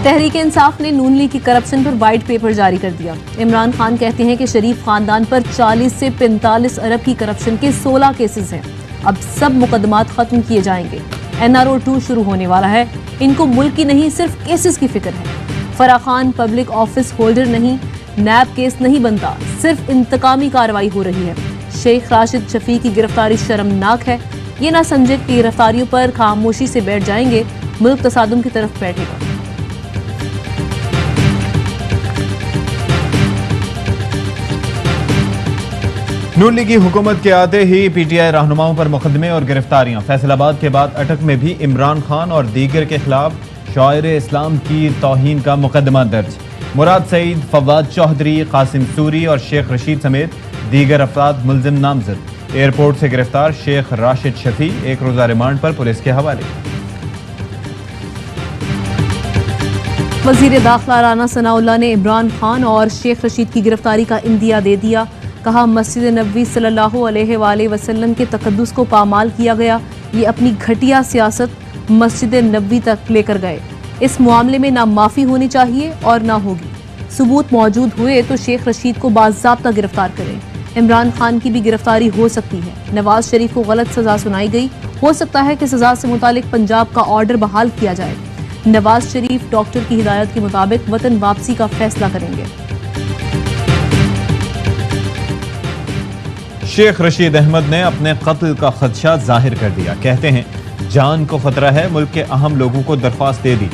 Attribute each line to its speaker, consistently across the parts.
Speaker 1: तहरीक इंसाफ ने नून लीग की करप्शन पर वाइट पेपर जारी कर दिया। इमरान खान कहते हैं कि शरीफ खानदान पर 40 से 45 अरब की करप्शन के 16 केसेस हैं। अब सब मुकदमात खत्म किए जाएंगे। NRO 2 शुरू होने वाला है। इनको मुल्क की नहीं सिर्फ केसेस की फिक्र है। Farah Khan public office holder नहीं, नैब केस नहीं बनता, सिर्फ इंतकामी कार्रवाई हो रही है। शेख राशिद शफी की गिरफ्तारी शर्मनाक है। ये ना समझे कि गिरफ्तारियों पर खामोशी से बैठ जाएंगे, मुल्क तसादुम की तरफ बैठेगा।
Speaker 2: नून लीग की हुकूमत के आते ही PTI रहनुमाओं पर मुकदमे और गिरफ्तारियां। फैसलाबाद के बाद अटक में भी इमरान खान और दीगर के खिलाफ शायर इस्लाम की तौहीन का मुकदमा दर्ज। मुराद सईद, फवाद चौधरी, कासिम सूरी और शेख रशीद समेत दीगर अफराद मुलजिम नामजद। एयरपोर्ट से गिरफ्तार शेख राशिद शफी एक रोजा रिमांड पर पुलिस के हवाले।
Speaker 1: वजीर दाखिला राना सनाउल्लाह ने इमरान खान और शेख रशीद की गिरफ्तारी का इंदिया दे दिया। कहा, मस्जिद नबवी सल्लल्लाहु अलैहि वसल्लम के तकद्दुस को पामाल किया गया। ये अपनी घटिया सियासत मस्जिद नबवी तक लेकर गए। इस मामले में ना माफ़ी होनी चाहिए और ना होगी। सबूत मौजूद हुए तो शेख रशीद को बाज़ाब्ता गिरफ्तार करें। इमरान खान की भी गिरफ्तारी हो सकती है। नवाज शरीफ को गलत सजा सुनाई गई। हो सकता है कि सजा से मुतालिक पंजाब का ऑर्डर बहाल किया जाए। नवाज शरीफ डॉक्टर की हिदायत के मुताबिक वतन वापसी का फैसला करेंगे।
Speaker 2: शेख रशीद अहमद ने अपने कत्ल का खदशा जाहिर कर दिया। कहते हैं जान को खतरा है, मुल्क के अहम लोगों को दरख्वास्त दे दी।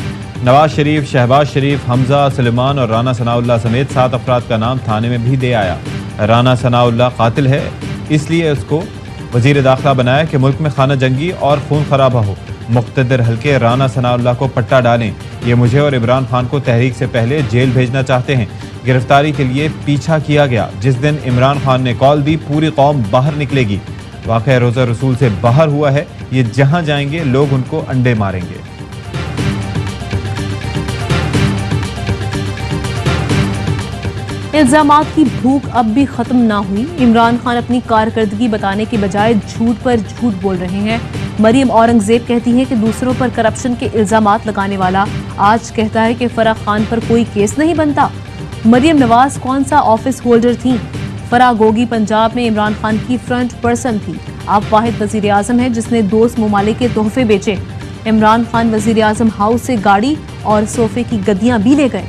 Speaker 2: नवाज शरीफ, शहबाज शरीफ, हमजा, सुलेमान और राना सनाउल्लाह समेत 7 अफराद का नाम थाने में भी दे आया। राना सनाउल्लाह कातिल है, इसलिए उसको वजीर दाखिला बनाया कि मुल्क में खाना जंगी और खून खराबा हो। मुख्तदर हल्के राना सनाउल्लाह को पट्टा डालें। ये मुझे और इमरान खान को तहरीक से पहले जेल भेजना चाहते हैं। गिरफ्तारी के लिए पीछा किया गया। जिस दिन इमरान खान ने कॉल दी पूरी कौम बाहर निकलेगी। वाक़या रोज़ा रसूल से बाहर हुआ है। ये जहां जाएंगे लोग उनको अंडे मारेंगे।
Speaker 1: इल्जामात की भूख अब भी खत्म ना हुई। इमरान खान अपनी कारकर्दगी बताने के बजाय झूठ पर झूठ बोल रहे हैं। मरियम औरंगजेब कहती है कि दूसरों पर करप्शन के इल्जामात लगाने वाला आज कहता है कि फराह खान पर कोई केस नहीं बनता। मरियम नवाज कौन सा ऑफिस होल्डर थी? फराह गोगी पंजाब में इमरान खान की फ्रंट पर्सन थी। आप वाहिद वजीर आजम है जिसने दोस्त ममालिक के तोहफे बेचे। इमरान खान वजीर आजम हाउस से गाड़ी और सोफे की गद्दियां भी ले गए।